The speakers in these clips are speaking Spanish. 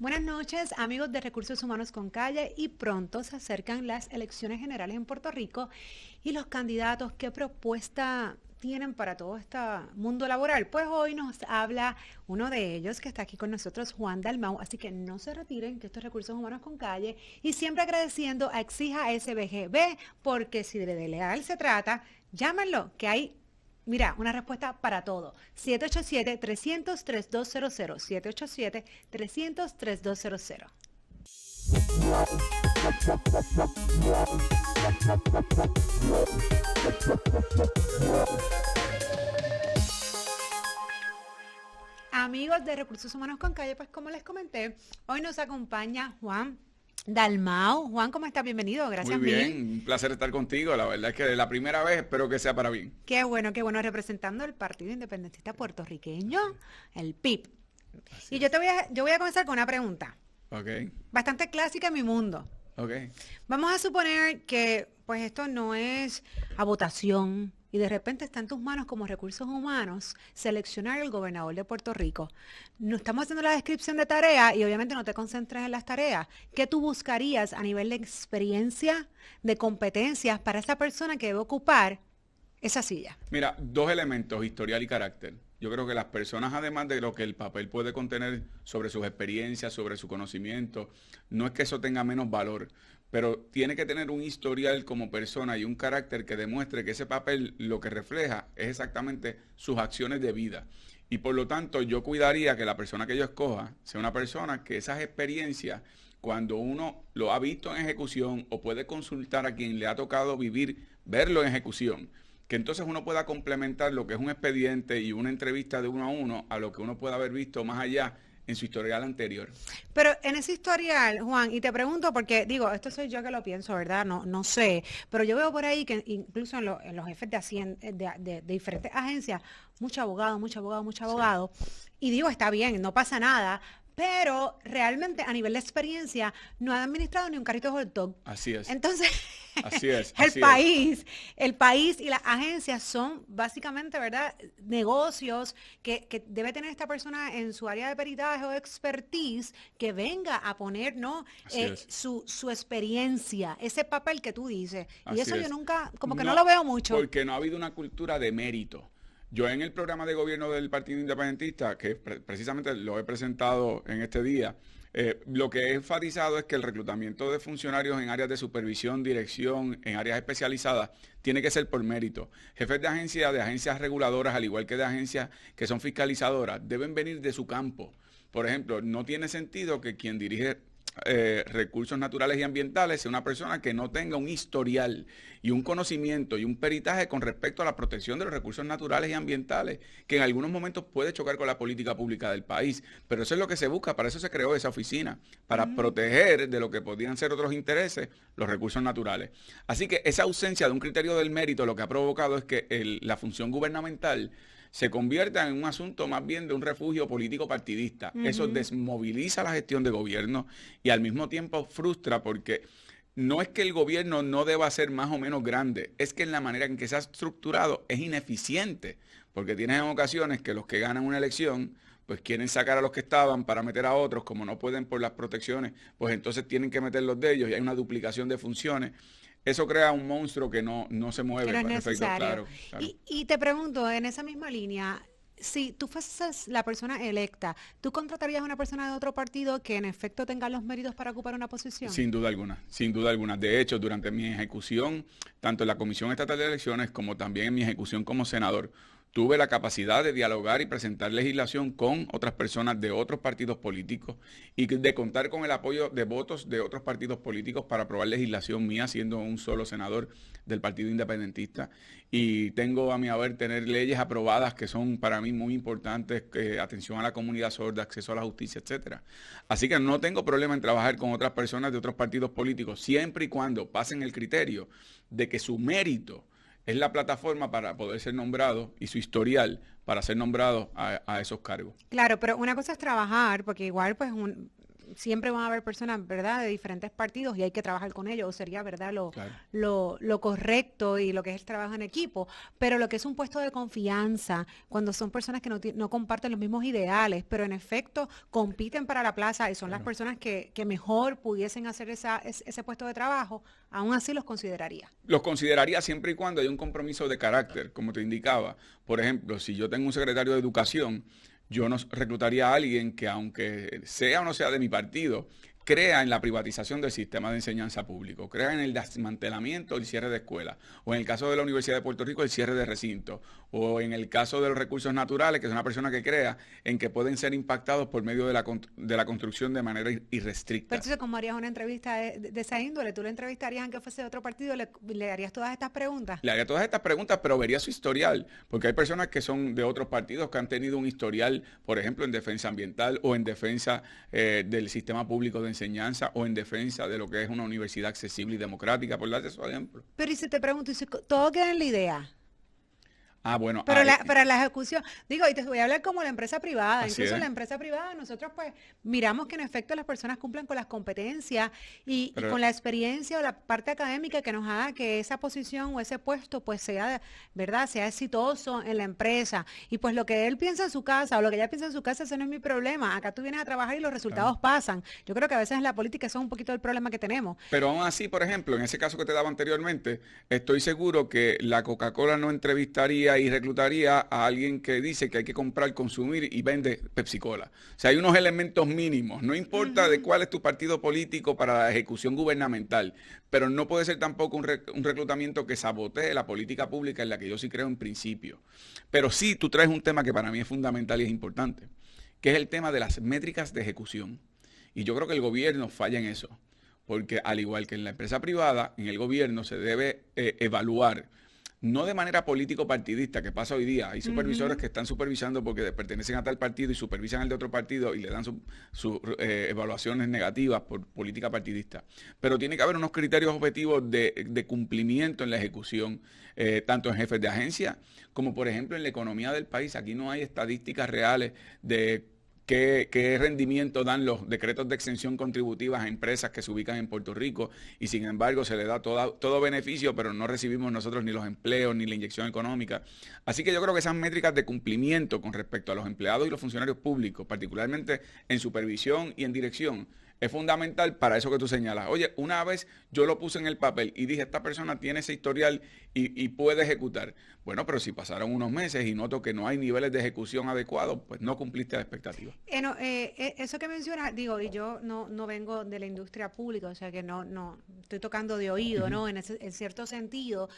Buenas noches, amigos de Recursos Humanos con Calle, y pronto se acercan las elecciones generales en Puerto Rico y los candidatos, ¿qué propuesta tienen para todo este mundo laboral? Pues hoy nos habla uno de ellos que está aquí con nosotros, Juan Dalmau, así que no se retiren, que esto es Recursos Humanos con Calle, y siempre agradeciendo a Exija SBGB, porque si de leal se trata, llámenlo, que hay. Mira, una respuesta para todo. 787-300-3200. 787-300-3200. Amigos de Recursos Humanos con Calle, pues como les comenté, hoy nos acompaña Juan Dalmau. Juan, ¿cómo estás? Bienvenido, Muy gracias bien, mil. un placer estar contigo. La verdad es que la primera vez espero que sea para bien. Qué bueno, representando el Partido Independentista Puertorriqueño, el PIB. Así Y es. yo voy a comenzar con una pregunta, Ok, bastante clásica en mi mundo. ok. Vamos a suponer que pues esto no es a votación y de repente está en tus manos como Recursos Humanos seleccionar el gobernador de Puerto Rico. No estamos haciendo la descripción de tarea y obviamente no te concentres en las tareas. ¿Qué tú buscarías a nivel de experiencia, de competencias para esa persona que debe ocupar esa silla? Mira, dos elementos, historial y carácter. Yo creo que las personas, además de lo que el papel puede contener sobre sus experiencias, sobre su conocimiento, no es que eso tenga menos valor, pero tiene que tener un historial como persona y un carácter que demuestre que ese papel lo que refleja es exactamente sus acciones de vida. Y por lo tanto, yo cuidaría que la persona que yo escoja sea una persona que esas experiencias, cuando uno lo ha visto en ejecución o puede consultar a quien le ha tocado vivir, verlo en ejecución, que entonces uno pueda complementar lo que es un expediente y una entrevista de uno a uno a lo que uno pueda haber visto más allá en su historial anterior. Pero en ese historial, Juan, y te pregunto porque, digo, esto soy yo que lo pienso, ¿verdad? No sé, pero yo veo por ahí que incluso en los jefes de diferentes agencias, mucho abogado, mucho Sí, abogado, y digo, está bien, no pasa nada, pero realmente a nivel de experiencia no han administrado ni un carrito de hot dog. así es, Entonces, así es, el así es. país, el país y las agencias son básicamente, ¿verdad? Negocios que debe tener esta persona en su área de peritaje o expertise que venga a poner, ¿no? Así es, Su experiencia, ese papel que tú dices. Y así eso yo es. nunca, como que no lo No, veo mucho. porque no ha habido una cultura de mérito. Yo en el programa de gobierno del Partido Independentista, que precisamente lo he presentado en este día, lo que he enfatizado es que el reclutamiento de funcionarios en áreas de supervisión, dirección, en áreas especializadas, tiene que ser por mérito. Jefes de agencias reguladoras, al igual que de agencias que son fiscalizadoras, deben venir de su campo. Por ejemplo, no tiene sentido que quien dirige recursos naturales y ambientales sea una persona que no tenga un historial y un conocimiento y un peritaje con respecto a la protección de los recursos naturales y ambientales, que en algunos momentos puede chocar con la política pública del país. Pero eso es lo que se busca, para eso se creó esa oficina, para Mm. proteger de lo que podrían ser otros intereses los recursos naturales. Así que esa ausencia de un criterio del mérito lo que ha provocado es que la función gubernamental se convierta en un asunto más bien de un refugio político partidista. Eso Ujú. desmoviliza la gestión de gobierno y al mismo tiempo frustra porque no es que el gobierno no deba ser más o menos grande, es que en la manera en que se ha estructurado es ineficiente, porque tienes en ocasiones que los que ganan una elección pues quieren sacar a los que estaban para meter a otros, como no pueden por las protecciones, pues entonces tienen que meter los de ellos y hay una duplicación de funciones. Eso crea un monstruo que no se Que mueve no es para efectos necesario. claros. Claro. Y te pregunto, en esa misma línea, si tú fueses la persona electa, ¿tú contratarías a una persona de otro partido que en efecto tenga los méritos para ocupar una posición? Sin duda alguna, sin duda alguna. De hecho, durante mi ejecución, tanto en la Comisión Estatal de Elecciones como también en mi ejecución como senador, tuve la capacidad de dialogar y presentar legislación con otras personas de otros partidos políticos y de contar con el apoyo de votos de otros partidos políticos para aprobar legislación mía, siendo un solo senador del Partido Independentista. Y tengo a mi haber tener leyes aprobadas que son para mí muy importantes, atención a la comunidad sorda, acceso a la justicia, etcétera. Así que no tengo problema en trabajar con otras personas de otros partidos políticos, siempre y cuando pasen el criterio de que su mérito es la plataforma para poder ser nombrado y su historial para ser nombrado a esos cargos. Claro, pero una cosa es trabajar, porque igual pues siempre van a haber personas, ¿verdad?, de diferentes partidos y hay que trabajar con ellos, o sería, ¿verdad?, Claro. lo correcto y lo que es el trabajo en equipo. Pero lo que es un puesto de confianza, cuando son personas que no comparten los mismos ideales, pero en efecto compiten para la plaza y son las Claro. personas que mejor pudiesen hacer ese puesto de trabajo, aún así los consideraría. Los consideraría siempre y cuando haya un compromiso de carácter, como te indicaba. Por ejemplo, si yo tengo un secretario de educación, yo no reclutaría a alguien que, aunque sea o no sea de mi partido, crea en la privatización del sistema de enseñanza público, crea en el desmantelamiento, el cierre de escuelas, o en el caso de la Universidad de Puerto Rico, el cierre de recintos, o en el caso de los recursos naturales, que es una persona que crea en que pueden ser impactados por medio de la construcción de manera Pero irrestricta. entonces, ¿cómo harías una entrevista de esa índole? ¿Tú le entrevistarías aunque fuese de otro partido? ¿Le harías todas estas preguntas? Le haría todas estas preguntas, pero vería su historial, porque hay personas que son de otros partidos que han tenido un historial, por ejemplo, en defensa ambiental o en defensa del sistema público de enseñanza o en defensa de lo que es una universidad accesible y democrática, por darte su ejemplo. Pero y si te pregunto, y si todo queda en la idea, Ah, bueno, pero la ejecución, digo, y te voy a hablar como la empresa privada, así incluso es. la empresa privada, nosotros pues miramos que en efecto las personas cumplan con las competencias y Pero con la experiencia o la parte académica que nos haga que esa posición o ese puesto pues sea, ¿verdad?, sea exitoso en la empresa. Y pues lo que él piensa en su casa o lo que ella piensa en su casa, ese no es mi problema. Acá tú vienes a trabajar y los resultados pasan. Yo creo que a veces en la política eso es un poquito el problema que tenemos. Pero aún así, por ejemplo, en ese caso que te daba anteriormente, estoy seguro que la Coca-Cola no entrevistaría y reclutaría a alguien que dice que hay que comprar, consumir y vende Pepsi-Cola. O sea, hay unos elementos mínimos. No importa de cuál es tu partido político para la ejecución gubernamental, pero no puede ser tampoco un reclutamiento que sabotee la política pública en la que yo sí creo en principio. Pero sí, tú traes un tema que para mí es fundamental y es importante, que es el tema de las métricas de ejecución. Y yo creo que el gobierno falla en eso. Porque al igual que en la empresa privada, en el gobierno se debe evaluar, no de manera político-partidista, que pasa hoy día. Hay supervisores que están supervisando porque pertenecen a tal partido y supervisan al de otro partido y le dan sus evaluaciones negativas por política partidista. Pero tiene que haber unos criterios objetivos de cumplimiento en la ejecución, tanto en jefes de agencia como, por ejemplo, en la economía del país. Aquí no hay estadísticas reales de qué rendimiento dan los decretos de exención contributivas a empresas que se ubican en Puerto Rico y sin embargo se le da todo beneficio, pero no recibimos nosotros ni los empleos ni la inyección económica. Así que yo creo que esas métricas de cumplimiento con respecto a los empleados y los funcionarios públicos, particularmente en supervisión y en dirección, es fundamental para eso que tú señalas. Oye, una vez yo lo puse en el papel y dije, esta persona tiene ese historial y puede ejecutar. Bueno, pero si pasaron unos meses y noto que no hay niveles de ejecución adecuados, pues no cumpliste la expectativa. Eso que mencionas, digo, y yo no vengo de la industria pública, o sea que no estoy tocando de oído, ¿no? En cierto sentido,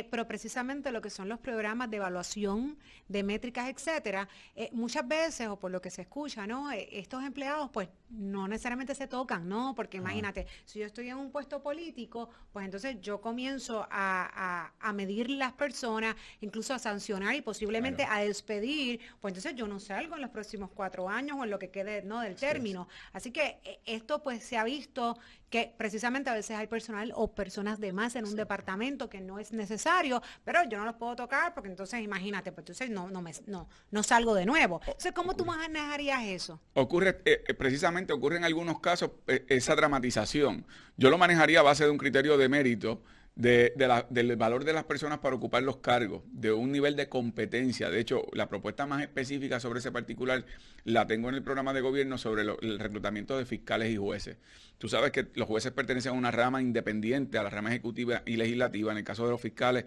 pero precisamente lo que son los programas de evaluación, de métricas, etcétera, muchas veces, o por lo que se escucha, ¿no? Estos empleados, pues, no necesariamente se tocan, ¿no? Porque imagínate, si yo estoy en un puesto político, pues entonces yo comienzo a medir las personas, incluso a sancionar y posiblemente a despedir, pues entonces yo no salgo en los próximos 4 años o en lo que quede, ¿no?, del término. Así que esto pues se ha visto que precisamente a veces hay personal o personas de más en un departamento que no es necesario, pero yo no los puedo tocar porque entonces imagínate, pues entonces no salgo de nuevo. Entonces, ¿cómo tú manejarías eso? Precisamente ocurre en algunos casos esa dramatización. Yo lo manejaría a base de un criterio de mérito, del valor de las personas para ocupar los cargos, de un nivel de competencia. De hecho, la propuesta más específica sobre ese particular la tengo en el programa de gobierno sobre el reclutamiento de fiscales y jueces. Tú sabes que los jueces pertenecen a una rama independiente, a la rama ejecutiva y legislativa. En el caso de los fiscales,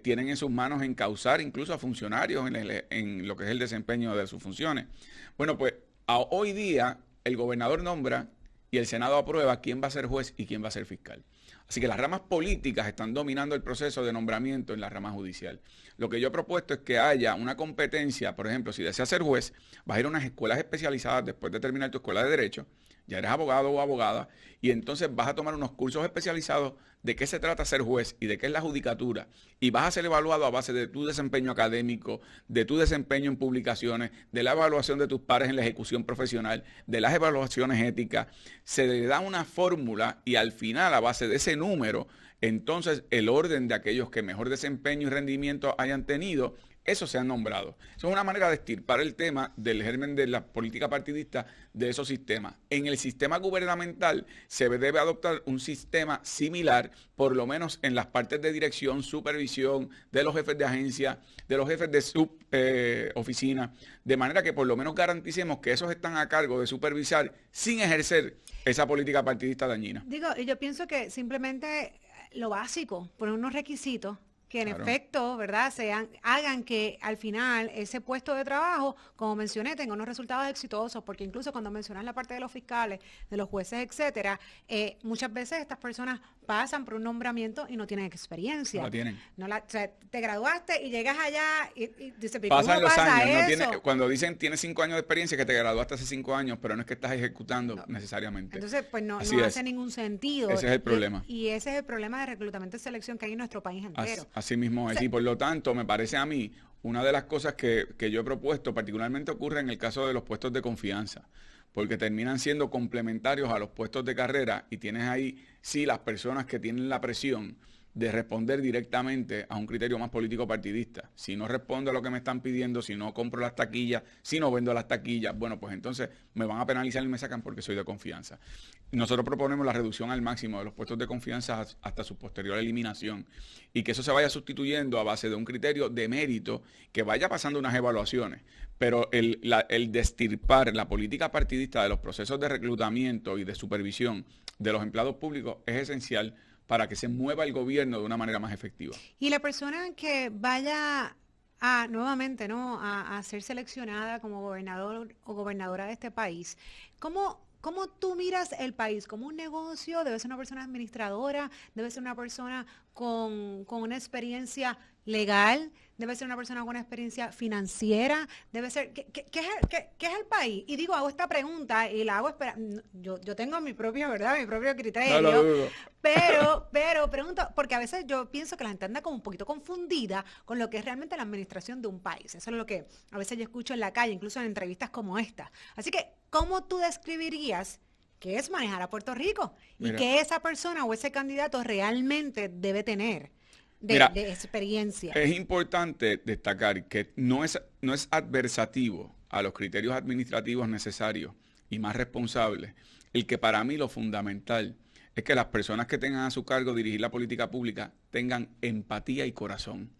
tienen en sus manos encausar incluso a funcionarios en lo que es el desempeño de sus funciones. Bueno, pues hoy día el gobernador nombra y el Senado aprueba quién va a ser juez y quién va a ser fiscal. Así que las ramas políticas están dominando el proceso de nombramiento en la rama judicial. Lo que yo he propuesto es que haya una competencia, por ejemplo, si deseas ser juez, vas a ir a unas escuelas especializadas después de terminar tu escuela de Derecho, ya eres abogado o abogada, y entonces vas a tomar unos cursos especializados de qué se trata ser juez y de qué es la judicatura, y vas a ser evaluado a base de tu desempeño académico, de tu desempeño en publicaciones, de la evaluación de tus pares en la ejecución profesional, de las evaluaciones éticas. Se le da una fórmula y al final, a base de ese número, entonces el orden de aquellos que mejor desempeño y rendimiento hayan tenido Eso se han nombrado. Eso es una manera de extirpar el tema del germen de la política partidista de esos sistemas. En el sistema gubernamental se debe adoptar un sistema similar, por lo menos en las partes de dirección, supervisión, de los jefes de agencia, de los jefes de suboficina, de manera que por lo menos garanticemos que esos están a cargo de supervisar sin ejercer esa política partidista dañina. Digo, y yo pienso que simplemente lo básico, poner unos requisitos que en efecto, ¿verdad?, hagan que al final ese puesto de trabajo, como mencioné, tenga unos resultados exitosos, porque incluso cuando mencionas la parte de los fiscales, de los jueces, etcétera, muchas veces estas personas pasan por un nombramiento y no tienen experiencia. No la tienen. O sea, te graduaste y llegas allá y dices, pasan los años. eso? Cuando dicen tienes 5 años de experiencia, que te graduaste hace 5 años, pero no es que estás ejecutando necesariamente. Entonces, pues no Así hace ningún sentido. Ese es el problema. Y ese es el problema de reclutamiento y selección que hay en nuestro país entero. Así mismo es. Y por lo tanto, me parece a mí, una de las cosas que yo he propuesto, particularmente ocurre en el caso de los puestos de confianza, porque terminan siendo complementarios a los puestos de carrera y tienes ahí, sí, las personas que tienen la presión de responder directamente a un criterio más político partidista. Si no respondo a lo que me están pidiendo, si no compro las taquillas, si no vendo las taquillas, bueno, pues entonces me van a penalizar y me sacan porque soy de confianza. Nosotros proponemos la reducción al máximo de los puestos de confianza hasta su posterior eliminación y que eso se vaya sustituyendo a base de un criterio de mérito que vaya pasando unas evaluaciones. Pero el destirpar la política partidista de los procesos de reclutamiento y de supervisión de los empleados públicos es esencial para que se mueva el gobierno de una manera más efectiva. Y la persona que vaya nuevamente, ¿no?, a ser seleccionada como gobernador o gobernadora de este país, ¿cómo tú miras el país? ¿Como un negocio? ¿Debe ser una persona administradora? ¿Debe ser una persona con una experiencia legal? ¿Debe ser una persona con una experiencia financiera? ¿Debe ser qué es el país? Y digo, hago esta pregunta y la hago yo tengo mi propio, ¿verdad?, mi propio criterio. No lo dudo. Pero pregunto, porque a veces yo pienso que la gente anda como un poquito confundida con lo que es realmente la administración de un país. Eso es lo que a veces yo escucho en la calle, incluso en entrevistas como esta. Así que, ¿cómo tú describirías qué es manejar a Puerto Rico? Y qué esa persona o ese candidato realmente debe tener de experiencia. Es importante destacar que no es adversativo a los criterios administrativos necesarios y más responsables el que para mí lo fundamental es que las personas que tengan a su cargo dirigir la política pública tengan empatía y corazón.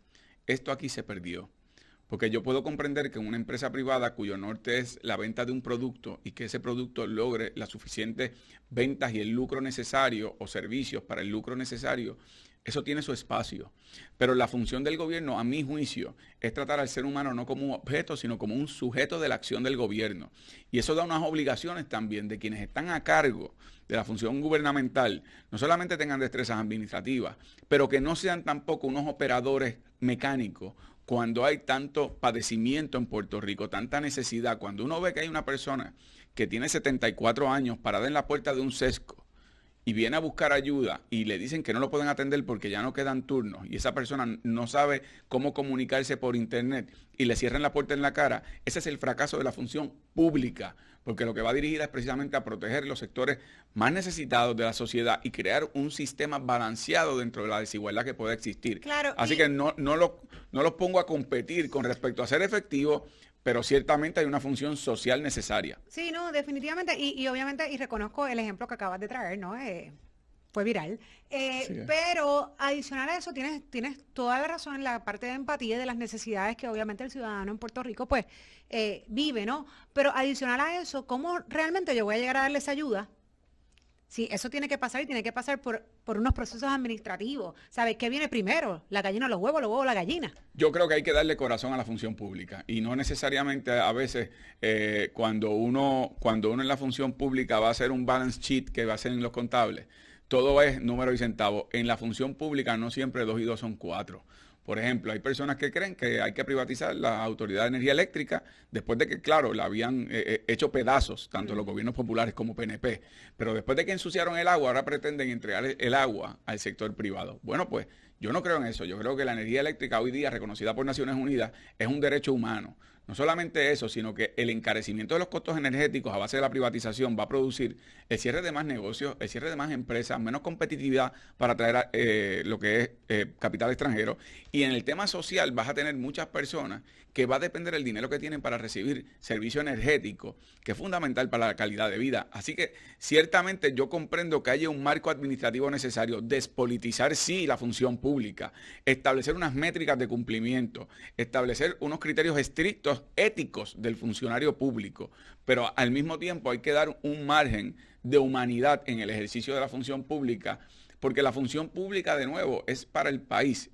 Esto aquí se perdió. Porque yo puedo comprender que en una empresa privada cuyo norte es la venta de un producto y que ese producto logre las suficientes ventas y el lucro necesario o servicios para el lucro necesario, eso tiene su espacio. Pero la función del gobierno, a mi juicio, es tratar al ser humano no como un objeto, sino como un sujeto de la acción del gobierno. Y eso da unas obligaciones también de quienes están a cargo de la función gubernamental, no solamente tengan destrezas administrativas, pero que no sean tampoco unos operadores mecánicos cuando hay tanto padecimiento en Puerto Rico, tanta necesidad. Cuando uno ve que hay una persona que tiene 74 años parada en la puerta de un sesco y viene a buscar ayuda y le dicen que no lo pueden atender porque ya no quedan turnos y esa persona no sabe cómo comunicarse por internet y le cierran la puerta en la cara, ese es el fracaso de la función pública, porque lo que va dirigida es precisamente a proteger los sectores más necesitados de la sociedad y crear un sistema balanceado dentro de la desigualdad que pueda existir. Claro, así que no los pongo a competir con respecto a ser efectivos, pero ciertamente hay una función social necesaria. Sí, no, definitivamente, y obviamente, y reconozco el ejemplo que acabas de traer, ¿no? Fue viral. Sí. Pero adicional a eso, tienes toda la razón en la parte de empatía y de las necesidades que obviamente el ciudadano en Puerto Rico pues vive, ¿no? Pero adicional a eso, ¿cómo realmente yo voy a llegar a darles ayuda? Sí, eso tiene que pasar y tiene que pasar por unos procesos administrativos. ¿Sabes qué viene primero? ¿La gallina o los huevos o la gallina? Yo creo que hay que darle corazón a la función pública y no necesariamente a veces cuando uno en la función pública va a hacer un balance sheet que va a ser en los contables, todo es número y centavo. En la función pública no siempre 2 y 2 son 4. Por ejemplo, hay personas que creen que hay que privatizar la Autoridad de Energía Eléctrica después de que, claro, la habían hecho pedazos, tanto los gobiernos populares como PNP, pero después de que ensuciaron el agua, ahora pretenden entregar el agua al sector privado. Bueno, pues yo no creo en eso. Yo creo que la energía eléctrica hoy día, reconocida por Naciones Unidas, es un derecho humano. No solamente eso, sino que el encarecimiento de los costos energéticos a base de la privatización va a producir el cierre de más negocios, el cierre de más empresas, menos competitividad para atraer lo que es capital extranjero. Y en el tema social vas a tener muchas personas que va a depender del dinero que tienen para recibir servicio energético, que es fundamental para la calidad de vida. Así que ciertamente yo comprendo que haya un marco administrativo necesario, despolitizar sí la función pública, establecer unas métricas de cumplimiento, establecer unos criterios estrictos éticos del funcionario público, pero al mismo tiempo hay que dar un margen de humanidad en el ejercicio de la función pública, porque la función pública, de nuevo, es para el país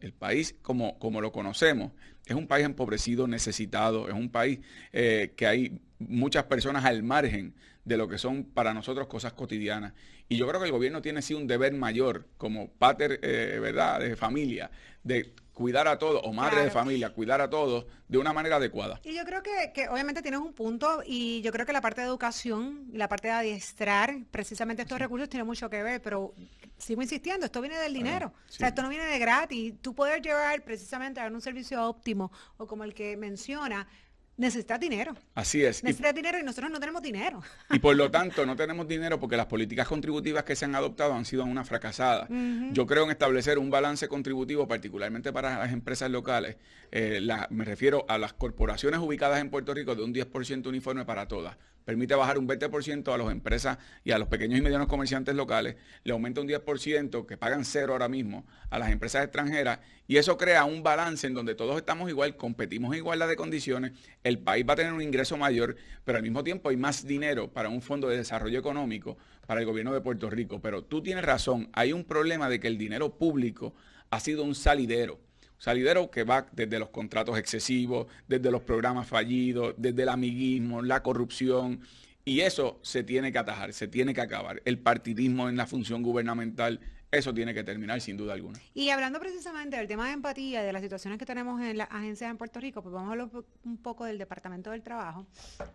como lo conocemos. Es un país empobrecido, necesitado, es un país que hay muchas personas al margen de lo que son para nosotros cosas cotidianas. Y yo creo que el gobierno tiene sí un deber mayor como pater, ¿verdad?, de familia, de cuidar a todos, o madre de familia, cuidar a todos de una manera adecuada. Y yo creo que obviamente tienes un punto, y yo creo que la parte de educación y la parte de adiestrar precisamente estos recursos tiene mucho que ver, pero sigo insistiendo, esto viene del dinero. O sea, esto no viene de gratis. Tú poder llevar precisamente a un servicio óptimo o como el que menciona, necesitas dinero. Así es. Necesitas dinero y nosotros no tenemos dinero. Y por lo tanto no tenemos dinero porque las políticas contributivas que se han adoptado han sido una fracasada. Yo creo en establecer un balance contributivo, particularmente para las empresas locales. Me refiero a las corporaciones ubicadas en Puerto Rico, de un 10% uniforme para todas. Permite bajar un 20% a las empresas y a los pequeños y medianos comerciantes locales. Le aumenta un 10%, que pagan cero ahora mismo, a las empresas extranjeras. Y eso crea un balance en donde todos estamos igual, competimos en igualdad de condiciones. El país va a tener un ingreso mayor, pero al mismo tiempo hay más dinero para un fondo de desarrollo económico para el gobierno de Puerto Rico. Pero tú tienes razón, hay un problema de que el dinero público ha sido un salidero. Salidero que va desde los contratos excesivos, desde los programas fallidos, desde el amiguismo, la corrupción, y eso se tiene que atajar, se tiene que acabar. El partidismo en la función gubernamental, eso tiene que terminar sin duda alguna. Y hablando precisamente del tema de empatía y de las situaciones que tenemos en las agencias en Puerto Rico, pues vamos a hablar un poco del Departamento del Trabajo.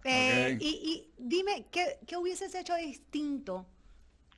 Y dime, ¿qué hubieses hecho distinto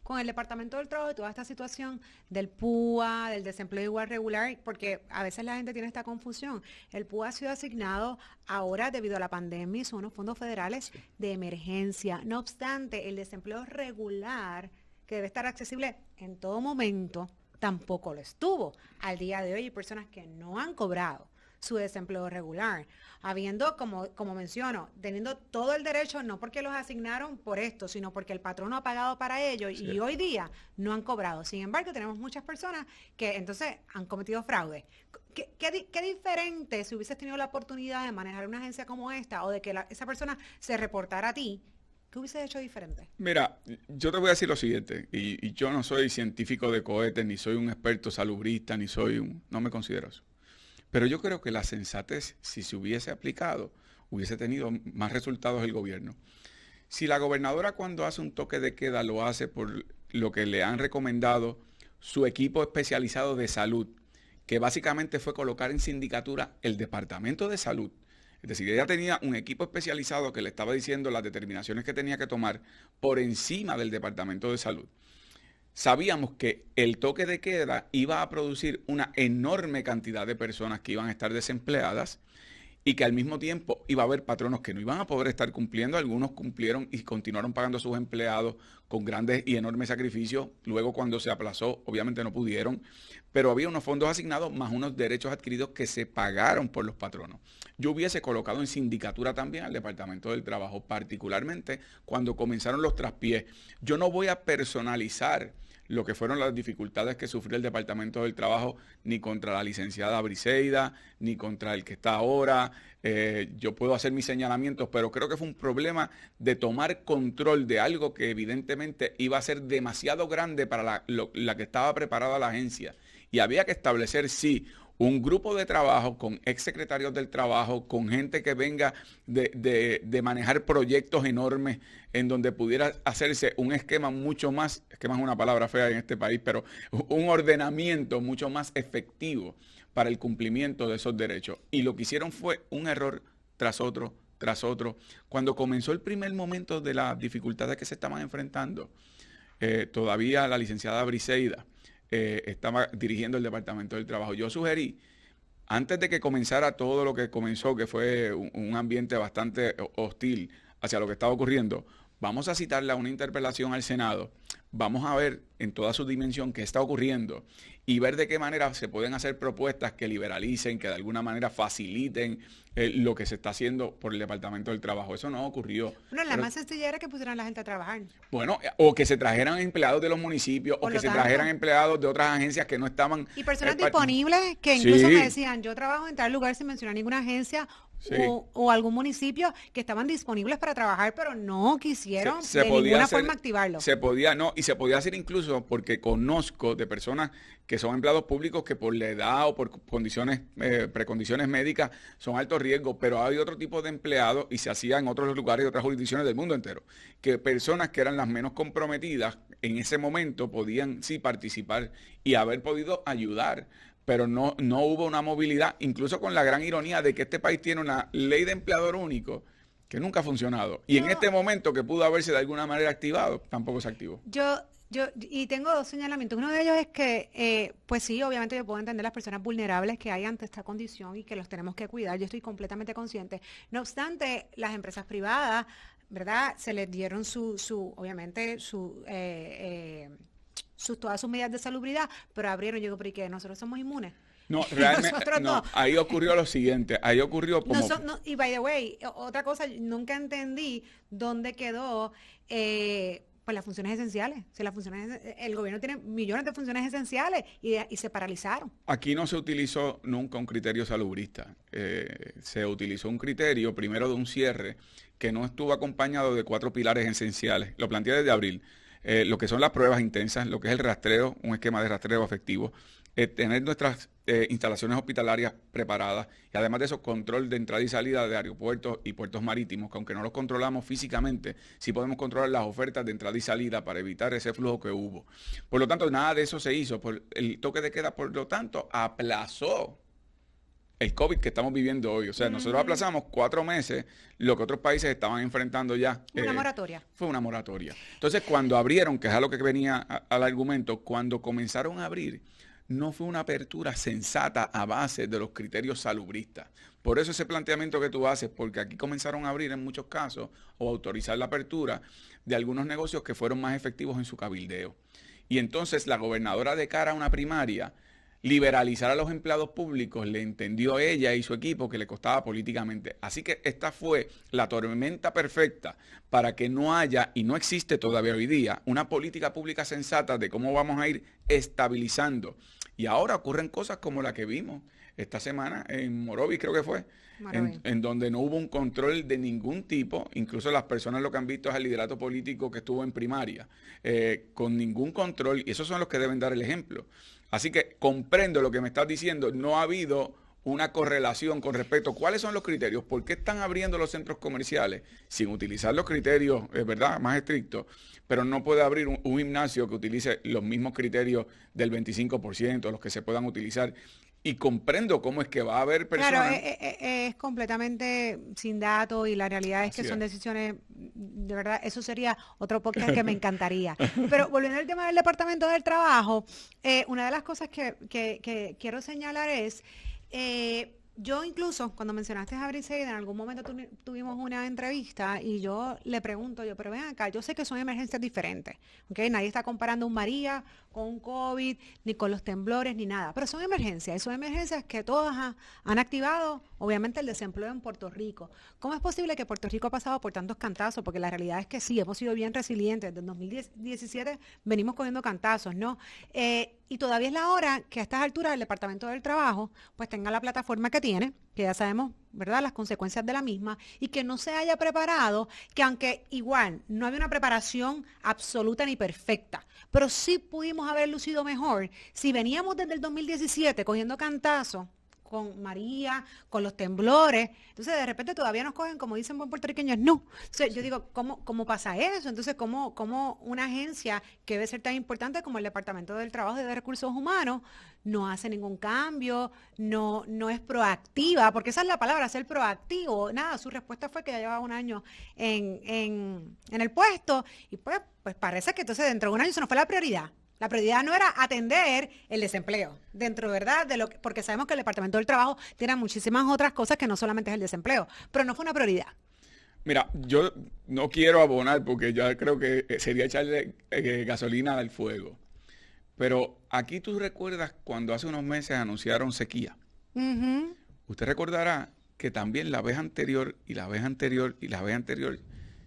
con el Departamento del Trabajo de toda esta situación del PUA, del desempleo igual regular? Porque a veces la gente tiene esta confusión. El PUA ha sido asignado ahora debido a la pandemia y son unos fondos federales de emergencia. No obstante, el desempleo regular, que debe estar accesible en todo momento, tampoco lo estuvo. Al día de hoy hay personas que no han cobrado su desempleo regular, habiendo, como menciono, teniendo todo el derecho, no porque los asignaron por esto, sino porque el patrono ha pagado para ello y hoy día no han cobrado. Sin embargo, tenemos muchas personas que entonces han cometido fraude. ¿Qué diferente si hubieses tenido la oportunidad de manejar una agencia como esta o de que esa persona se reportara a ti? ¿Qué hubieses hecho diferente? Mira, yo te voy a decir lo siguiente, y yo no soy científico de cohetes, ni soy un experto salubrista, no me considero eso. Pero yo creo que la sensatez, si se hubiese aplicado, hubiese tenido más resultados el gobierno. Si la gobernadora cuando hace un toque de queda lo hace por lo que le han recomendado su equipo especializado de salud, que básicamente fue colocar en sindicatura el Departamento de Salud. Es decir, ella tenía un equipo especializado que le estaba diciendo las determinaciones que tenía que tomar por encima del Departamento de Salud. Sabíamos que el toque de queda iba a producir una enorme cantidad de personas que iban a estar desempleadas y que al mismo tiempo iba a haber patronos que no iban a poder estar cumpliendo. Algunos cumplieron y continuaron pagando a sus empleados con grandes y enormes sacrificios. Luego, cuando se aplazó, obviamente no pudieron, pero había unos fondos asignados más unos derechos adquiridos que se pagaron por los patronos. Yo hubiese colocado en sindicatura también al Departamento del Trabajo, particularmente cuando comenzaron los traspiés. Yo no voy a personalizar lo que fueron las dificultades que sufrió el Departamento del Trabajo, ni contra la licenciada Briseida, ni contra el que está ahora. Yo puedo hacer mis señalamientos, pero creo que fue un problema de tomar control de algo que evidentemente iba a ser demasiado grande para la que estaba preparada la agencia. Y había que establecer, sí, un grupo de trabajo con exsecretarios del trabajo, con gente que venga de manejar proyectos enormes en donde pudiera hacerse un esquema mucho más, esquema es una palabra fea en este país, pero un ordenamiento mucho más efectivo para el cumplimiento de esos derechos. Y lo que hicieron fue un error tras otro, tras otro. Cuando comenzó el primer momento de las dificultades que se estaban enfrentando, todavía la licenciada Briseida estaba dirigiendo el Departamento del Trabajo. Yo sugerí antes de que comenzara todo lo que comenzó, que fue un ambiente bastante hostil hacia lo que estaba ocurriendo, vamos a citarle a una interpelación al Senado, vamos a ver en toda su dimensión qué está ocurriendo y ver de qué manera se pueden hacer propuestas que liberalicen, que de alguna manera faciliten lo que se está haciendo por el Departamento del Trabajo. Eso no ocurrió. Bueno, la más sencilla era que pusieran a la gente a trabajar. Bueno, o que se trajeran empleados de los municipios, o que se trajeran empleados de otras agencias que no estaban... Y personas disponibles que incluso me decían, yo trabajo en tal lugar sin mencionar ninguna agencia, sí, o algún municipio que estaban disponibles para trabajar, pero no quisieron de ninguna forma activarlo. Se podía hacer incluso porque conozco de personas que son empleados públicos que por la edad o por condiciones, precondiciones médicas son alto riesgo, pero hay otro tipo de empleados y se hacía en otros lugares y otras jurisdicciones del mundo entero, que personas que eran las menos comprometidas en ese momento podían sí participar y haber podido ayudar. Pero no hubo una movilidad, incluso con la gran ironía de que este país tiene una ley de empleador único que nunca ha funcionado. Y en este momento que pudo haberse de alguna manera activado, tampoco se activó. Y tengo dos señalamientos. Uno de ellos es que, pues sí, obviamente yo puedo entender las personas vulnerables que hay ante esta condición y que los tenemos que cuidar. Yo estoy completamente consciente. No obstante, las empresas privadas, ¿verdad? Se les dieron todas sus medidas de salubridad, pero abrieron, yo digo, ¿pero y qué? ¿Nosotros somos inmunes? No, realmente, no, ahí ocurrió lo siguiente, ahí ocurrió como... y by the way, otra cosa, nunca entendí dónde quedó, pues las funciones esenciales. O sea, el gobierno tiene millones de funciones esenciales y se paralizaron. Aquí no se utilizó nunca un criterio salubrista, se utilizó un criterio primero de un cierre que no estuvo acompañado de 4 pilares esenciales, lo planteé desde abril. Lo que son las pruebas intensas, lo que es el rastreo, un esquema de rastreo efectivo, tener nuestras instalaciones hospitalarias preparadas y además de eso control de entrada y salida de aeropuertos y puertos marítimos, que aunque no los controlamos físicamente, sí podemos controlar las ofertas de entrada y salida para evitar ese flujo que hubo. Por lo tanto, nada de eso se hizo. El toque de queda, por lo tanto, aplazó el COVID que estamos viviendo hoy. O sea, nosotros aplazamos 4 meses lo que otros países estaban enfrentando ya. Una moratoria. Fue una moratoria. Entonces, cuando abrieron, que es a lo que venía al argumento, cuando comenzaron a abrir, no fue una apertura sensata a base de los criterios salubristas. Por eso ese planteamiento que tú haces, porque aquí comenzaron a abrir en muchos casos o autorizar la apertura de algunos negocios que fueron más efectivos en su cabildeo. Y entonces la gobernadora, de cara a una primaria, liberalizar a los empleados públicos, le entendió ella y su equipo que le costaba políticamente. Así que esta fue la tormenta perfecta para que no haya, y no existe todavía hoy día, una política pública sensata de cómo vamos a ir estabilizando. Y ahora ocurren cosas como la que vimos esta semana en Morovis, creo que fue, en donde no hubo un control de ningún tipo. Incluso las personas lo que han visto es el liderato político que estuvo en primaria, con ningún control, y esos son los que deben dar el ejemplo. Así que comprendo lo que me estás diciendo, no ha habido una correlación con respecto a cuáles son los criterios, por qué están abriendo los centros comerciales sin utilizar los criterios, ¿verdad?, más estrictos, pero no puede abrir un gimnasio que utilice los mismos criterios del 25%, los que se puedan utilizar. Y comprendo cómo es que va a haber personas... Claro, es completamente sin datos y la realidad es que son decisiones, de verdad, eso sería otro podcast que me encantaría. Pero volviendo al tema del Departamento del Trabajo, una de las cosas que quiero señalar es... yo incluso, cuando mencionaste a Briseida, en algún momento tuvimos una entrevista y yo le pregunto, pero ven acá, yo sé que son emergencias diferentes, ¿okay? Nadie está comparando un María con un COVID, ni con los temblores, ni nada, pero son emergencias, y son emergencias que todas han activado, obviamente, el desempleo en Puerto Rico. ¿Cómo es posible que Puerto Rico ha pasado por tantos cantazos? Porque la realidad es que sí, hemos sido bien resilientes, desde el 2017 venimos cogiendo cantazos, ¿no? Y todavía es la hora que a estas alturas el Departamento del Trabajo pues tenga la plataforma que tiene, que ya sabemos, ¿verdad?, las consecuencias de la misma, y que no se haya preparado, que aunque igual no había una preparación absoluta ni perfecta, pero sí pudimos haber lucido mejor si veníamos desde el 2017 cogiendo cantazos con María, con los temblores. Entonces, de repente todavía nos cogen, como dicen buen puertorriqueños, no. Entonces, yo digo, ¿cómo pasa eso? Entonces, ¿cómo una agencia que debe ser tan importante como el Departamento del Trabajo y de Recursos Humanos no hace ningún cambio, no es proactiva? Porque esa es la palabra, ser proactivo. Nada, su respuesta fue que ya llevaba 1 año en el puesto y pues parece que entonces dentro de 1 año se nos fue la prioridad. La prioridad no era atender el desempleo dentro, ¿verdad? Porque sabemos que el Departamento del Trabajo tiene muchísimas otras cosas que no solamente es el desempleo, pero no fue una prioridad. Mira, yo no quiero abonar porque yo creo que sería echarle gasolina al fuego. Pero aquí tú recuerdas cuando hace unos meses anunciaron sequía. Uh-huh. Usted recordará que también la vez anterior y la vez anterior y la vez anterior,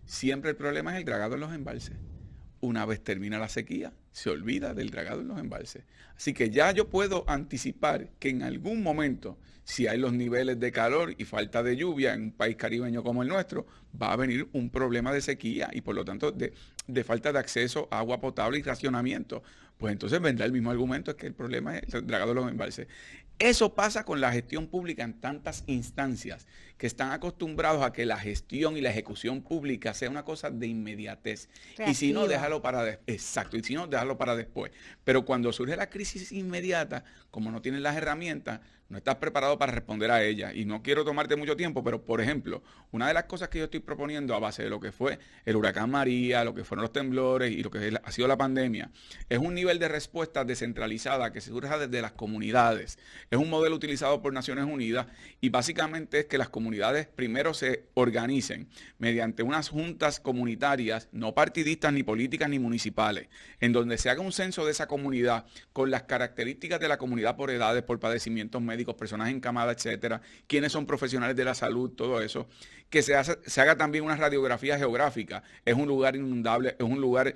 siempre el problema es el dragado en los embalses. Una vez termina la sequía, se olvida del dragado en los embalses. Así que ya yo puedo anticipar que en algún momento, si hay los niveles de calor y falta de lluvia en un país caribeño como el nuestro, va a venir un problema de sequía y por lo tanto de falta de acceso a agua potable y racionamiento. Pues entonces vendrá el mismo argumento, es que el problema es el dragado de los embalses. Eso pasa con la gestión pública en tantas instancias que están acostumbrados a que la gestión y la ejecución pública sea una cosa de inmediatez. Reactiva. Y si no, déjalo para exacto, y si no, déjalo para después. Pero cuando surge la crisis inmediata, como no tienes las herramientas, no estás preparado para responder a ella. Y no quiero tomarte mucho tiempo, pero por ejemplo, una de las cosas que yo estoy proponiendo a base de lo que fue el huracán María, lo que fueron los temblores y lo que ha sido la pandemia, es un nivel de respuesta descentralizada que se surja desde las comunidades. Es un modelo utilizado por Naciones Unidas y básicamente es que las comunidades primero se organicen mediante unas juntas comunitarias, no partidistas, ni políticas, ni municipales, en donde se haga un censo de esa comunidad con las características de la comunidad por edades, por padecimientos médicos, personas encamadas, etcétera, quiénes son profesionales de la salud, todo eso, que se haga también una radiografía geográfica. Es un lugar inundable, es un lugar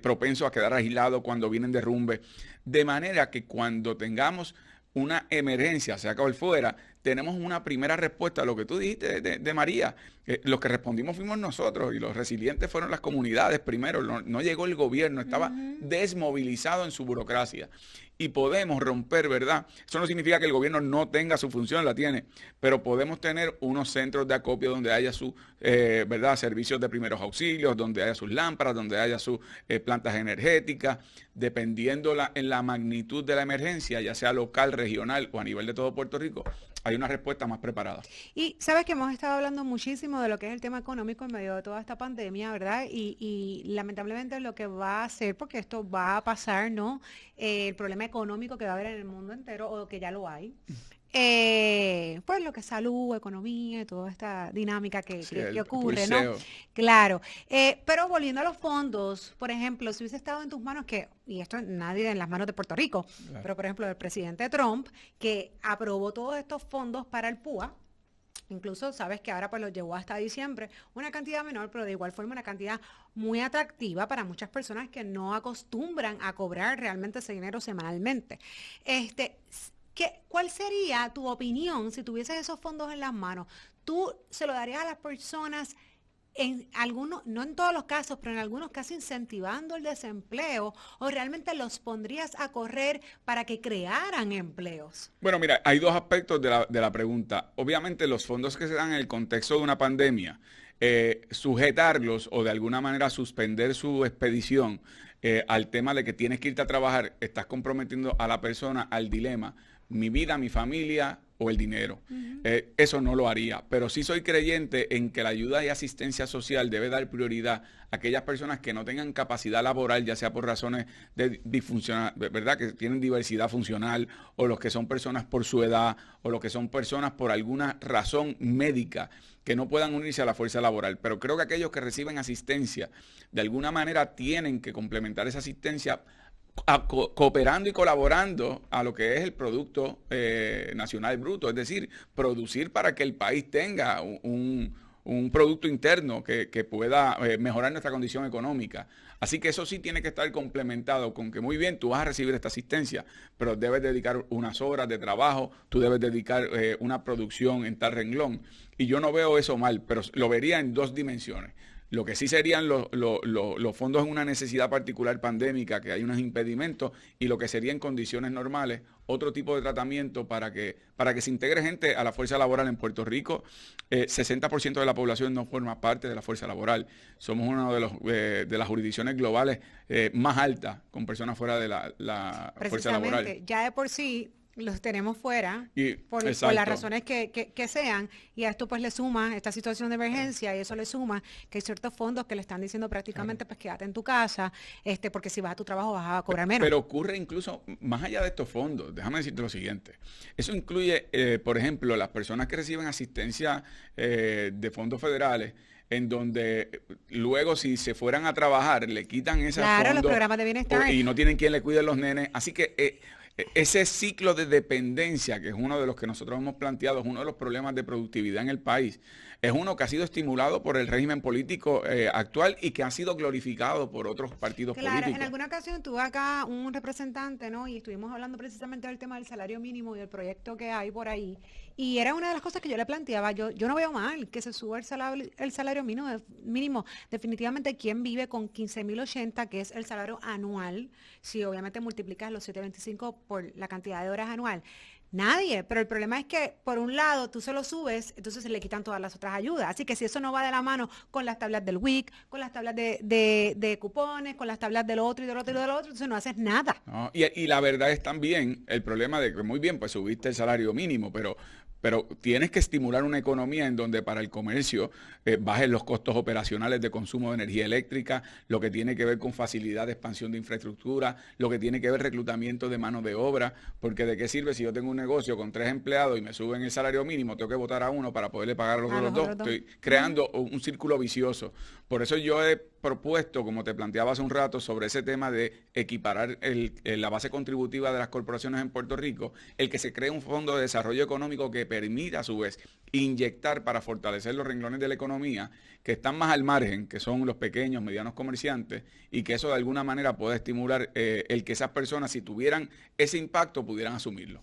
propenso a quedar aislado cuando vienen derrumbes, de manera que cuando tengamos una emergencia, sea cual fuera, tenemos una primera respuesta a lo que tú dijiste de María. Los que respondimos fuimos nosotros y los resilientes fueron las comunidades primero. No llegó el gobierno, estaba desmovilizado en su burocracia. Y podemos romper, ¿verdad? Eso no significa que el gobierno no tenga su función, la tiene, pero podemos tener unos centros de acopio donde haya sus, ¿verdad? Servicios de primeros auxilios, donde haya sus lámparas, donde haya sus plantas energéticas, dependiendo en la magnitud de la emergencia, ya sea local, regional o a nivel de todo Puerto Rico, hay una respuesta más preparada. Y sabes que hemos estado hablando muchísimo de lo que es el tema económico en medio de toda esta pandemia, ¿verdad? Y lamentablemente lo que va a hacer, porque esto va a pasar, ¿no? El problema económico que va a haber en el mundo entero, o que ya lo hay. Pues lo que es salud, economía y toda esta dinámica que ocurre, ¿no? Claro. Pero volviendo a los fondos, por ejemplo, si hubiese estado en tus manos, y esto nadie en las manos de Puerto Rico, claro, pero por ejemplo el presidente Trump, que aprobó todos estos fondos para el PUA, incluso sabes que ahora pues los llevó hasta diciembre, una cantidad menor, pero de igual forma una cantidad muy atractiva para muchas personas que no acostumbran a cobrar realmente ese dinero semanalmente. ¿Cuál sería tu opinión si tuvieses esos fondos en las manos? ¿Tú se lo darías a las personas en algunos, no en todos los casos, pero en algunos casos incentivando el desempleo, o realmente los pondrías a correr para que crearan empleos? Bueno, mira, hay dos aspectos de la pregunta. Obviamente los fondos que se dan en el contexto de una pandemia, sujetarlos o de alguna manera suspender su expedición al tema de que tienes que irte a trabajar, estás comprometiendo a la persona al dilema, mi vida, mi familia o el dinero. Eso no lo haría, pero sí soy creyente en que la ayuda y asistencia social debe dar prioridad a aquellas personas que no tengan capacidad laboral, ya sea por razones de disfuncional, ¿verdad? Que tienen diversidad funcional, o los que son personas por su edad, o los que son personas por alguna razón médica que no puedan unirse a la fuerza laboral. Pero creo que aquellos que reciben asistencia, de alguna manera tienen que complementar esa asistencia cooperando y colaborando a lo que es el Producto Nacional Bruto, es decir, producir para que el país tenga un producto interno que pueda mejorar nuestra condición económica. Así que eso sí tiene que estar complementado con que muy bien, tú vas a recibir esta asistencia, pero debes dedicar unas horas de trabajo, tú debes dedicar una producción en tal renglón. Y yo no veo eso mal, pero lo vería en dos dimensiones. Lo que sí serían los fondos en una necesidad particular pandémica, que hay unos impedimentos, y lo que sería en condiciones normales, otro tipo de tratamiento para que se integre gente a la fuerza laboral en Puerto Rico. 60% de la población no forma parte de la fuerza laboral. Somos una de las jurisdicciones globales más altas con personas fuera de la fuerza laboral. Ya de por sí, los tenemos fuera Y, por las exacto. razones que sean, y a esto pues le suma esta situación de emergencia, y eso le suma que hay ciertos fondos que le están diciendo Claro. prácticamente pues quédate en tu casa, porque si vas a tu trabajo vas a cobrar menos. Pero ocurre incluso más allá de estos fondos. Déjame decirte lo siguiente. Eso incluye, por ejemplo, las personas que reciben asistencia de fondos federales, en donde luego si se fueran a trabajar le quitan esos Claro, los fondos programas de bienestar. y no tienen quien le cuide a los nenes. Así que ese ciclo de dependencia, que es uno de los que nosotros hemos planteado, es uno de los problemas de productividad en el país, es uno que ha sido estimulado por el régimen político actual y que ha sido glorificado por otros partidos Claro, en políticos. alguna ocasión tuve acá un representante, ¿no? Y estuvimos hablando precisamente del tema del salario mínimo y del proyecto que hay por ahí. Y era una de las cosas que yo le planteaba. Yo no veo mal que se suba el salario mínimo, mínimo. Definitivamente, ¿quién vive con 15.080, que es el salario anual? Si obviamente multiplicas los 725 por la cantidad de horas anual. Nadie, pero el problema es que por un lado tú se lo subes, entonces se le quitan todas las otras ayudas. Así que si eso no va de la mano con las tablas del WIC, con las tablas de cupones, con las tablas del otro y del otro y del otro, entonces no haces nada. ¿No? Y la verdad es también el problema de que muy bien, pues subiste el salario mínimo, pero tienes que estimular una economía en donde para el comercio bajen los costos operacionales de consumo de energía eléctrica, lo que tiene que ver con facilidad de expansión de infraestructura, lo que tiene que ver reclutamiento de mano de obra, porque de qué sirve si yo tengo un negocio con 3 empleados y me suben el salario mínimo, tengo que votar a uno para poderle pagar a los A otros los dos. otros dos. Estoy Ujú. creando un círculo vicioso. Por eso yo he propuesto, como te planteaba hace un rato, sobre ese tema de equiparar la base contributiva de las corporaciones en Puerto Rico, el que se cree un fondo de desarrollo económico que permita a su vez inyectar para fortalecer los renglones de la economía que están más al margen, que son los pequeños, medianos comerciantes, y que eso de alguna manera pueda estimular el que esas personas, si tuvieran ese impacto, pudieran asumirlo.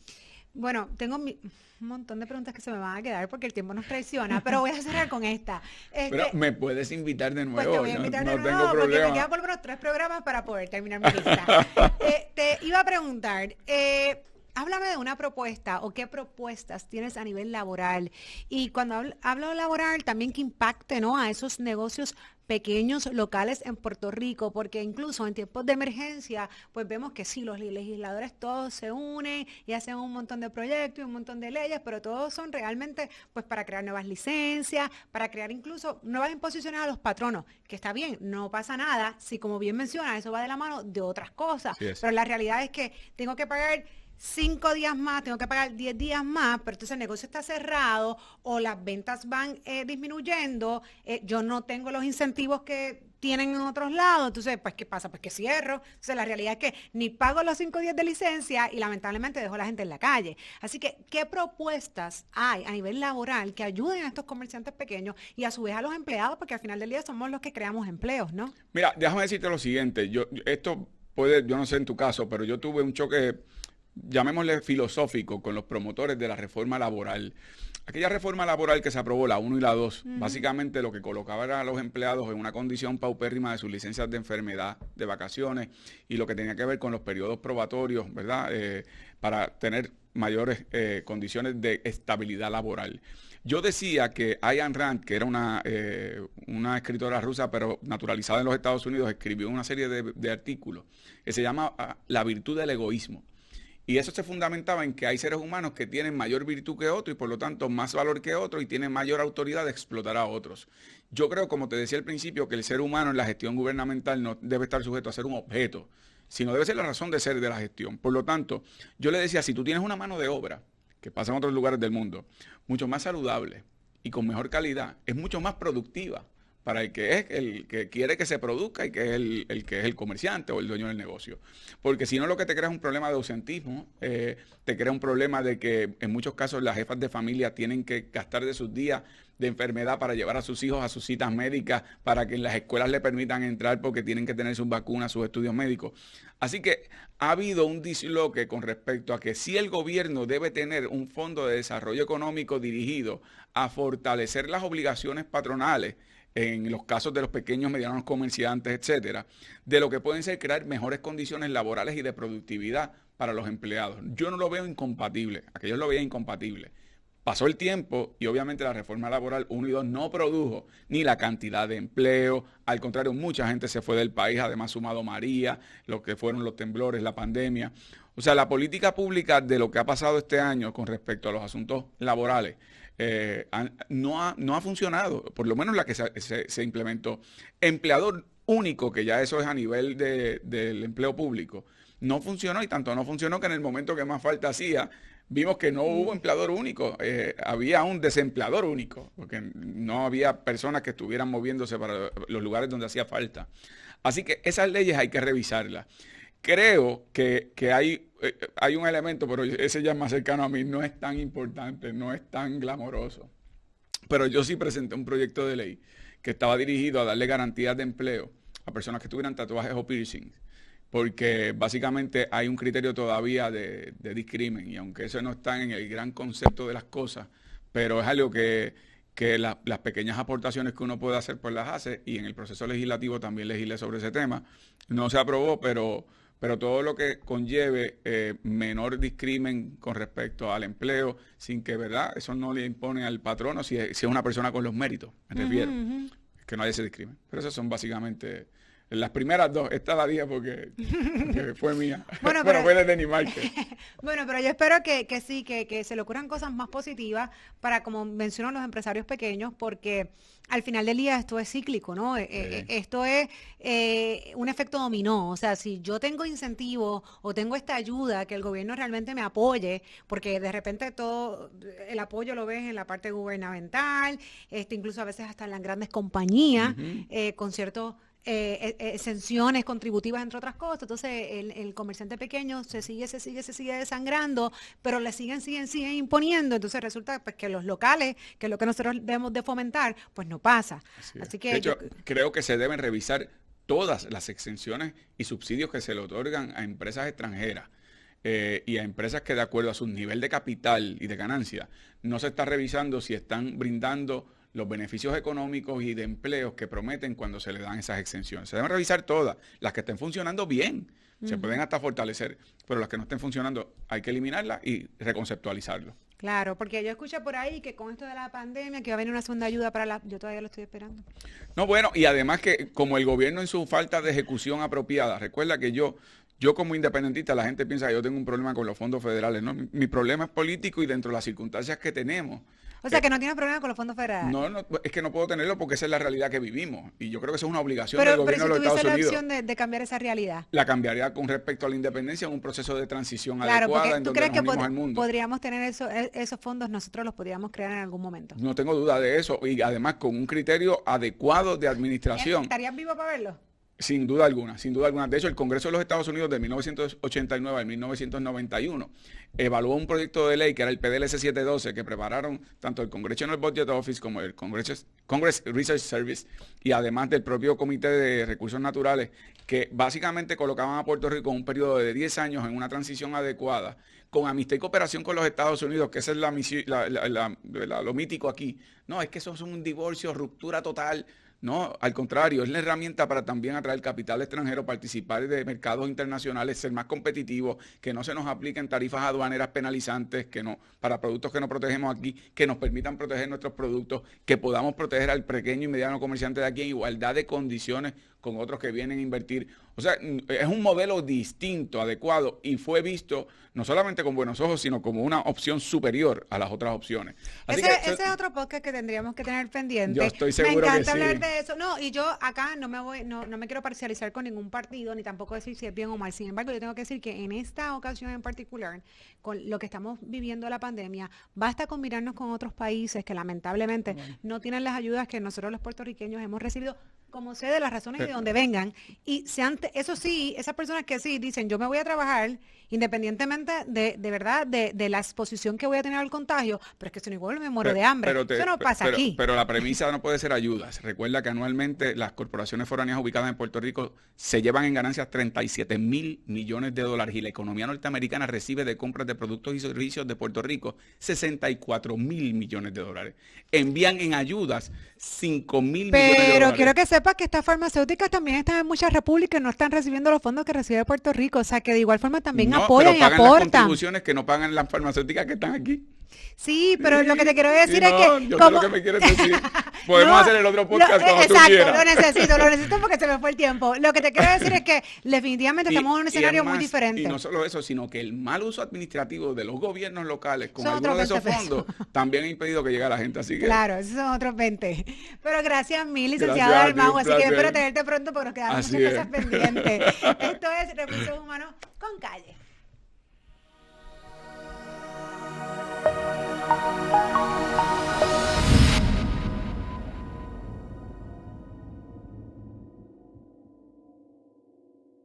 Bueno, tengo un montón de preguntas que se me van a quedar porque el tiempo nos traiciona, pero voy a cerrar con esta. Pero Este, me puedes invitar de Pues te nuevo, voy a yo invitar de no tengo nuevo porque me problema. quedan por lo menos 3 programas para poder terminar mi lista. Te iba a preguntar, háblame de una propuesta o qué propuestas tienes a nivel laboral. Y cuando hablo laboral, también que impacte, ¿no?, a esos negocios pequeños locales en Puerto Rico, porque incluso en tiempos de emergencia, pues vemos que sí, los legisladores todos se unen y hacen un montón de proyectos y un montón de leyes, pero todos son realmente pues para crear nuevas licencias, para crear incluso nuevas imposiciones a los patronos, que está bien, no pasa nada, si como bien menciona, eso va de la mano de otras cosas, Así es. pero la realidad es que tengo que pagar 5 días más, tengo que pagar 10 días más, pero entonces el negocio está cerrado o las ventas van disminuyendo, yo no tengo los incentivos que tienen en otros lados, entonces, pues, ¿qué pasa? Pues que cierro. Entonces, la realidad es que ni pago los 5 días de licencia y lamentablemente dejo a la gente en la calle. Así que, ¿qué propuestas hay a nivel laboral que ayuden a estos comerciantes pequeños y a su vez a los empleados? Porque al final del día somos los que creamos empleos, ¿no? Mira, déjame decirte lo siguiente, esto puede, yo no sé en tu caso, pero yo tuve un choque, llamémosle filosófico, con los promotores de la reforma laboral. Aquella reforma laboral que se aprobó, la 1 y la 2, Ujú. básicamente lo que colocaba era a los empleados en una condición paupérrima de sus licencias de enfermedad, de vacaciones, y lo que tenía que ver con los periodos probatorios, ¿verdad? Para tener mayores condiciones de estabilidad laboral. Yo decía que Ayn Rand, que era una escritora rusa, pero naturalizada en los Estados Unidos, escribió una serie de artículos que se llama La virtud del egoísmo. Y eso se fundamentaba en que hay seres humanos que tienen mayor virtud que otros y por lo tanto más valor que otros y tienen mayor autoridad de explotar a otros. Yo creo, como te decía al principio, que el ser humano en la gestión gubernamental no debe estar sujeto a ser un objeto, sino debe ser la razón de ser de la gestión. Por lo tanto, yo le decía, si tú tienes una mano de obra, que pasa en otros lugares del mundo, mucho más saludable y con mejor calidad, es mucho más productiva para el que quiere que se produzca y que es el que es el comerciante o el dueño del negocio. Porque si no, lo que te crea es un problema de ausentismo, te crea un problema de que en muchos casos las jefas de familia tienen que gastar de sus días de enfermedad para llevar a sus hijos a sus citas médicas, para que en las escuelas le permitan entrar porque tienen que tener sus vacunas, sus estudios médicos. Así que ha habido un disloque con respecto a que si el gobierno debe tener un fondo de desarrollo económico dirigido a fortalecer las obligaciones patronales, en los casos de los pequeños, medianos comerciantes, etcétera, de lo que pueden ser crear mejores condiciones laborales y de productividad para los empleados. Yo no lo veo incompatible, aquellos lo veían incompatible, Pasó el tiempo y obviamente la reforma laboral 1 y 2 no produjo ni la cantidad de empleo, al contrario, mucha gente se fue del país, además sumado María, lo que fueron los temblores, la pandemia. O sea, la política pública de lo que ha pasado este año con respecto a los asuntos laborales no ha funcionado, por lo menos la que se implementó. Empleador único, que ya eso es a nivel del empleo público, no funcionó, y tanto no funcionó que en el momento que más falta hacía, vimos que no hubo empleador único, había un desempleador único, porque no había personas que estuvieran moviéndose para los lugares donde hacía falta. Así que esas leyes hay que revisarlas. Creo que hay un elemento, pero ese ya es más cercano a mí, no es tan importante, no es tan glamoroso. Pero yo sí presenté un proyecto de ley que estaba dirigido a darle garantías de empleo a personas que tuvieran tatuajes o piercings, porque básicamente hay un criterio todavía de discrimen, y aunque eso no está en el gran concepto de las cosas, pero es algo que las pequeñas aportaciones que uno puede hacer, pues las hace, y en el proceso legislativo también legislé sobre ese tema. No se aprobó, pero todo lo que conlleve menor discrimen con respecto al empleo, sin que, ¿verdad?, eso no le impone al patrono si es una persona con los méritos, me refiero, que no haya ese discrimen. Pero esas son básicamente las primeras dos. Esta la dije porque fue mía. Bueno, fue de Denny Márquez. Bueno, pero yo espero que sí, que se le ocurran cosas más positivas para, como mencionan los empresarios pequeños, porque al final del día esto es cíclico, ¿no? Esto es un efecto dominó. O sea, si yo tengo incentivos o tengo esta ayuda, que el gobierno realmente me apoye, porque de repente todo el apoyo lo ves en la parte gubernamental, incluso a veces hasta en las grandes compañías, con ciertos exenciones contributivas, entre otras cosas. Entonces el comerciante pequeño se sigue desangrando, pero le siguen imponiendo. Entonces resulta, pues, que los locales, que es lo que nosotros debemos de fomentar, pues no pasa. Así que de hecho, creo que se deben revisar todas las exenciones y subsidios que se le otorgan a empresas extranjeras y a empresas que, de acuerdo a su nivel de capital y de ganancia, no se está revisando si están brindando los beneficios económicos y de empleos que prometen cuando se le dan esas exenciones. Se deben revisar todas. Las que estén funcionando bien, se pueden hasta fortalecer, pero las que no estén funcionando hay que eliminarlas y reconceptualizarlo. Claro, porque yo escucho por ahí que con esto de la pandemia, que va a venir una segunda ayuda yo todavía lo estoy esperando. No, bueno, y además que como el gobierno en su falta de ejecución apropiada, recuerda que yo como independentista, la gente piensa que yo tengo un problema con los fondos federales, ¿no? Mi problema es político y dentro de las circunstancias que tenemos. O sea, que no tiene problema con los fondos federales. No, es que no puedo tenerlo porque esa es la realidad que vivimos. Y yo creo que eso es una obligación del gobierno de los Estados Unidos. Pero si tuviese la opción de cambiar esa realidad. La cambiaría con respecto a la independencia en un proceso de transición claro, adecuada en ¿tú donde crees nos que unimos al mundo. podríamos tener esos fondos, nosotros los podríamos crear en algún momento? No tengo duda de eso. Y además con un criterio adecuado de administración. ¿Estarías vivo para verlo? Sin duda alguna, sin duda alguna. De hecho, el Congreso de los Estados Unidos de 1989 al 1991 evaluó un proyecto de ley que era el PDLC 712 que prepararon tanto el Congressional Budget Office como el Congress Research Service y además del propio Comité de Recursos Naturales, que básicamente colocaban a Puerto Rico en un periodo de 10 años en una transición adecuada, con amistad y cooperación con los Estados Unidos, que esa es lo mítico aquí. No, es que eso es un divorcio, ruptura total. No, al contrario, es la herramienta para también atraer capital extranjero, participar de mercados internacionales, ser más competitivos, que no se nos apliquen tarifas aduaneras penalizantes, para productos que no protegemos aquí, que nos permitan proteger nuestros productos, que podamos proteger al pequeño y mediano comerciante de aquí en igualdad de condiciones con otros que vienen a invertir. O sea, es un modelo distinto, adecuado, y fue visto no solamente con buenos ojos, sino como una opción superior a las otras opciones. Ese es otro podcast que tendríamos que tener pendiente. Yo estoy seguro que sí. Me encanta hablar de eso. No, y yo acá no me quiero parcializar con ningún partido, ni tampoco decir si es bien o mal. Sin embargo, yo tengo que decir que en esta ocasión en particular, con lo que estamos viviendo la pandemia, basta con mirarnos con otros países que lamentablemente no tienen las ayudas que nosotros los puertorriqueños hemos recibido, como sé de las razones y de donde vengan. Y eso sí, esas personas que sí dicen, yo me voy a trabajar independientemente de verdad de la exposición que voy a tener al contagio, pero es que si no igual me muero de hambre. Eso no pasa aquí. Pero la premisa no puede ser ayudas. Recuerda que anualmente las corporaciones foráneas ubicadas en Puerto Rico se llevan en ganancias 37,000 millones de dólares y la economía norteamericana recibe de compras de productos y servicios de Puerto Rico 64,000 millones de dólares. Envían en ayudas 5,000 millones de dólares. Pero quiero que sepas que estas farmacéuticas también están en muchas repúblicas y no están recibiendo los fondos que recibe Puerto Rico. O sea, que de igual forma también apoyan y aportan. Las contribuciones que no pagan las farmacéuticas que están aquí. Sí, pero lo que te quiero decir Sí, es no, que... yo sé lo que me quieres decir. Podemos hacer el otro podcast cuando tú exacto, quieras. lo necesito porque se me fue el tiempo. Lo que te quiero decir es que definitivamente estamos en un escenario muy diferente. Y no solo eso, sino que el mal uso administrativo de los gobiernos locales con Son algunos de otros esos fondos también ha impedido que llegue a la gente. Así que claro, esos son otros 20. Pero gracias mil, licenciado gracias a ti, Dalmau, un así que placer. espero tenerte pronto porque nos quedaron Así muchas es. cosas pendientes. Esto es Recursos Humanos con Calle.